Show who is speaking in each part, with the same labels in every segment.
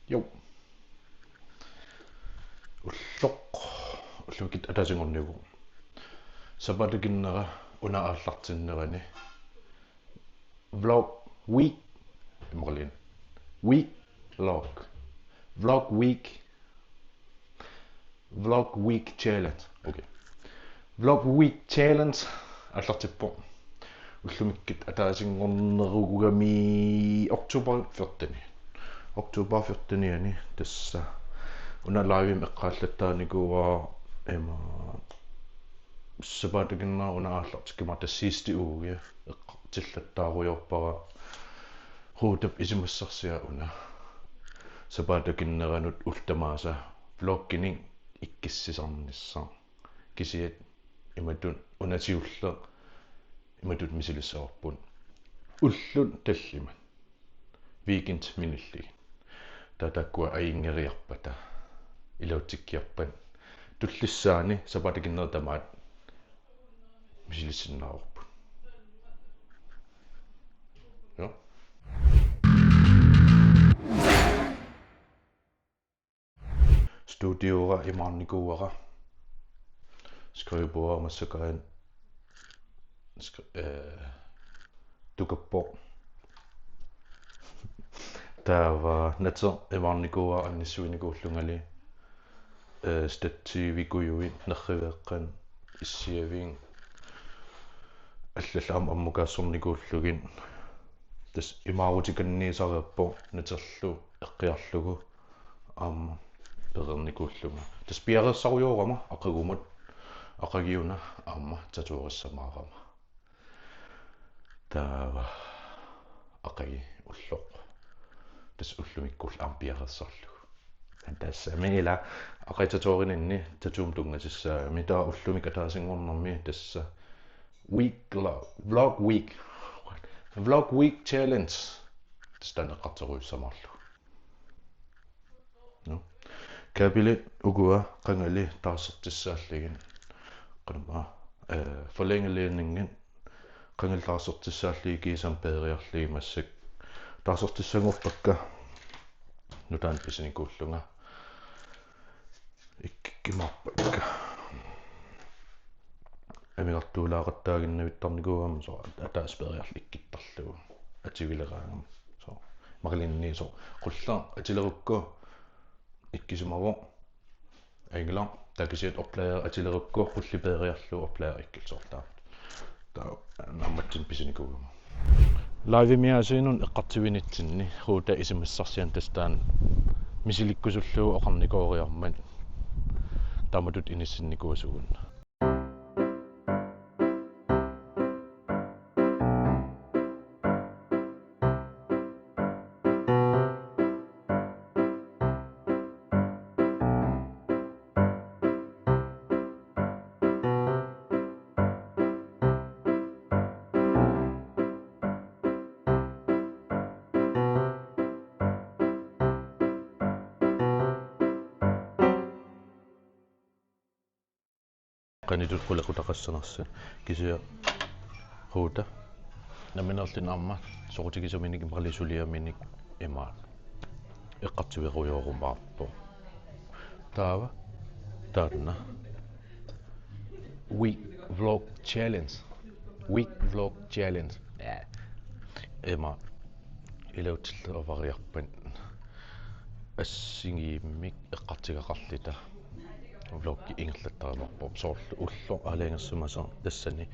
Speaker 1: Jo. Ullukit atasingorniugu. Sapatakinnera unaallartinnerani. Vlog week imorlin. Week vlog. Vlog week challenge. Okay. Vlog week challenge аллартиппо. Ullumikit atasingornerugami oktober 14. Oktober 14 tassa unalaavim eqqaallattaanikuwa sapatakinnera unaallartikima tassiisti uugia eqqartillattaaruyorpara ruutap isimussarsia una sapatakinneranut ultamaasa vloggini ikkissisarnissa kisiat imatun unasiulle imatut misilissaorpun ullun talliman weekend minilli tatakkua aingeriarpata ilautikkiarpan tullissaani sapatakinnera tamaat misilissinnaarpun jo studiora imarnikuara skrivebord massakaran tukappo tava natser imarnikuara annissuinikuullungali statsiivikujuit nerriveeqqan issiaving аллалаам аммукаассорникууллугин тас имаарутиканниисариаппо натерлу эққиарлугу аама перерникууллуга тас пиарессаруйоорама ақагумат ақагиуна аама татуериссамаарама таава ақаги уллоқ тас уллумиккул аам пиарессарлугу тассамила ақайтаторининни татуум тунгасиссаа митаа уллумик атаасингорнэрми тасса vlog week challenge станеқартеруйссамарлу no kabile ugua qangali taasertissaalligin qanma forlængeledningen qangaltaasertissaallige kisam bedriarlige massak taasertissangortakka nutaan pisinikuullunga ikkimarpakka амигартуулаақаттаагиннавиттарникуугам со атааспериарликкиттарлугу ативилераангам со мақалинни со қулла атилерукку иккисумаво айгла такисиат оплаер атилерукку қуллипериарлу оплаер иккилсоорлаа таа намматсин писиникуугам лайвимиасинун эққартивинитсинни руута исимассарсиан тастаан мисиликкусуллуу оқарникоориармат таматут иниссинникуусугун qanitut qulaqutaqassernarsa kisia ruuta naminerlin arma sorutikisuminik imqalisuliaminik imaat eqqartiviqujoorumaarpo taava taanna week vlog challenge imaat ilautillervariarpan assingiimmik eqqartigaqarlita vloggi ingerlattarimarpo soorlu ullo aaliangersumasa tassani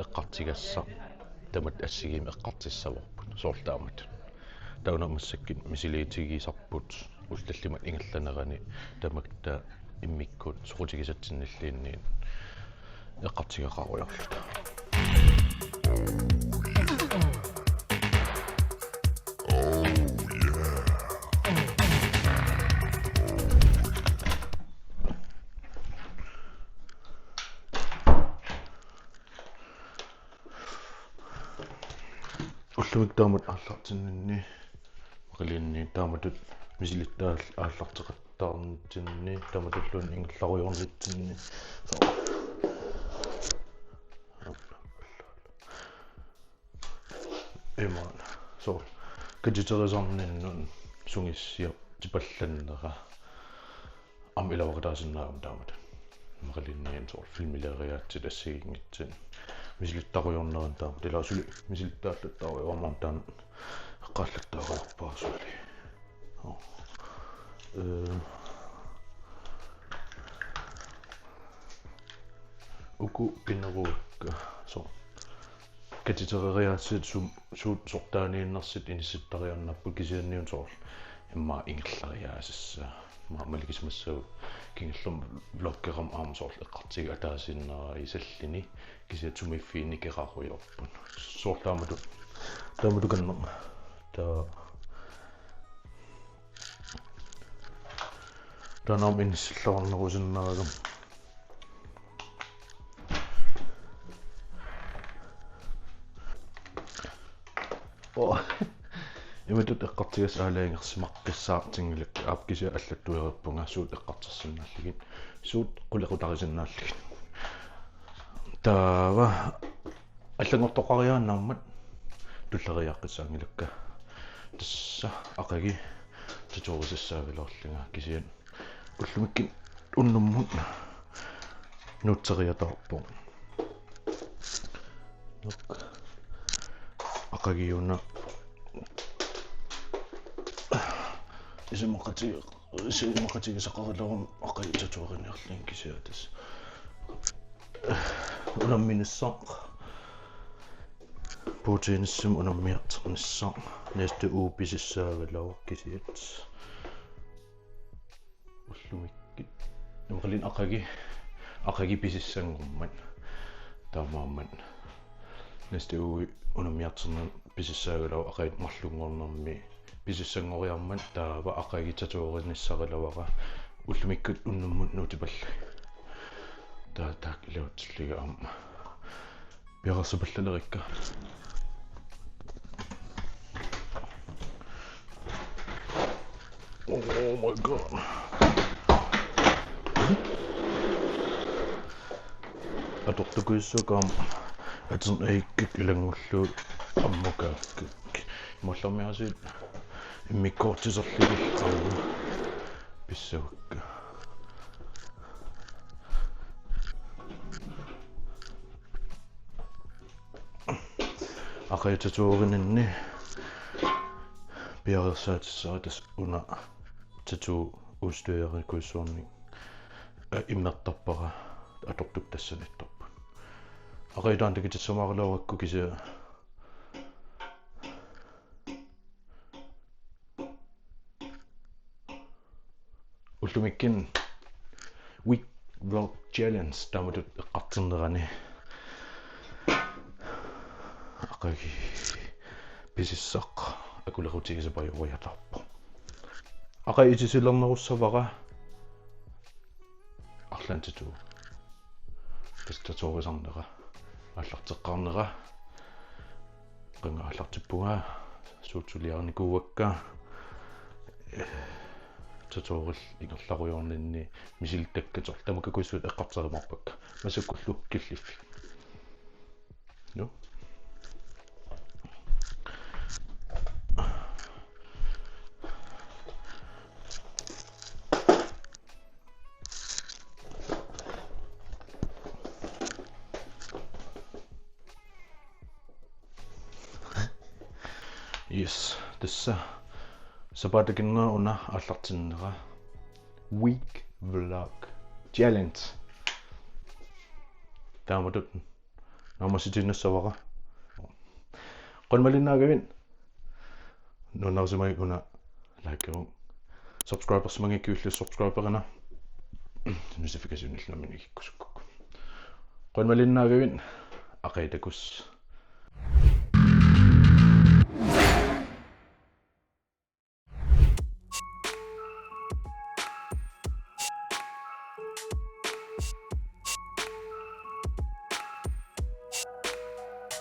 Speaker 1: eqqartigassa tamat assigim eqqartissavorput soortaamat taunermassakkin misiliitigisarput ullallimat ingerlanerani tamakta immikkut sorutigisatsinilliinniin eqqartigaqarujarluta уллумик таамат ааллартиннинни мақалиинни тааматут мисилиттаал ааллартеқаттаарнитсинни тааматуллуун ингерларуйорнитсинни эмаан со кадитерисарниннун сунгиссиа tipallanera am ilawaqataasinnaagam taamat maqalinnian soor filmileriaatsit assigiнгитсин мисилиттаруйорнеран тааmat илаасули мисилиттааллаттааруйормам таан эққааллаттааруйорпаасули уку пиннеруукка со катитерериаатсит суут сортаанииннэрсит инисситтариарнарпут кисианниун соор имма ингерлариаасасса маамаликисмассау кингерлум блоккерам аамсоор эққартига атаасиннера исаллини кисиатсумиффиинни кераруйорпун соортаамату каннер танаам иниссиллаарнерусиннерагам имэтут эққартигас аалаангерсимаққиссаартингилак аапкися аллаттуереппунга суут эққартерсиннааллигит суут қулеқутарисиннааллигит таава аллангортоқариааннаармат туллериаққиссаангилакка тасса ақаги таторисассаавилоорлунга кисиан уллумиккин уннуммут нутсериатаарпу нок ақагиуна исимақатиги сақарилерум ақаги таториниарлин кисиатас унамминиссақ протеиниссим унаммиартерниссақ næste uge писиссаавалоо кисиат уллумикки нумқалин ақаги писиссангуммат таамааммат næste uge унаммиартернер писиссаагалоо ақаит марлунгорнэрми писиссангориармат таава ақаги таториниссарилавара уллумиккут уннуммут нутипалла таак илуутсиллига аама пиарсапаллалерикка Oh my god. Atortukuissukam atern aikik ilangulluut ammukaakk mollermiasit immikkoortiserligil qaama pissavukka aqaitatuurinanni piarersaatissaras una tatu ustøerikuissuarni immertarpara atortuk tassanittorpu aqaitaan tikitsumaarluurakku kisia ullumikkin week vlog challenge tamatut eqqarternerani aqagi pisissaq akulerutigisapajuriatarpu aqai itisilernerussavara арлантиту тастаторисарнера аллартеққарнера qingaallартиппуга суутсулиарникууакка таторил ингерларуйорнинни мисилтаккатор тамакакуиссуут эққартеримарпакка масаккуллу киллиффи ну Yes, tässä sapaatakinna una allartinnera week vlog challenge. Taamatut naamasitinnassavara. Qonmalinnaagavin nunarsimai una likeerung subscribers mangikkuullu subscriberina notificationillamini ikkusukku. Qonmalinnaagavin aqaitakus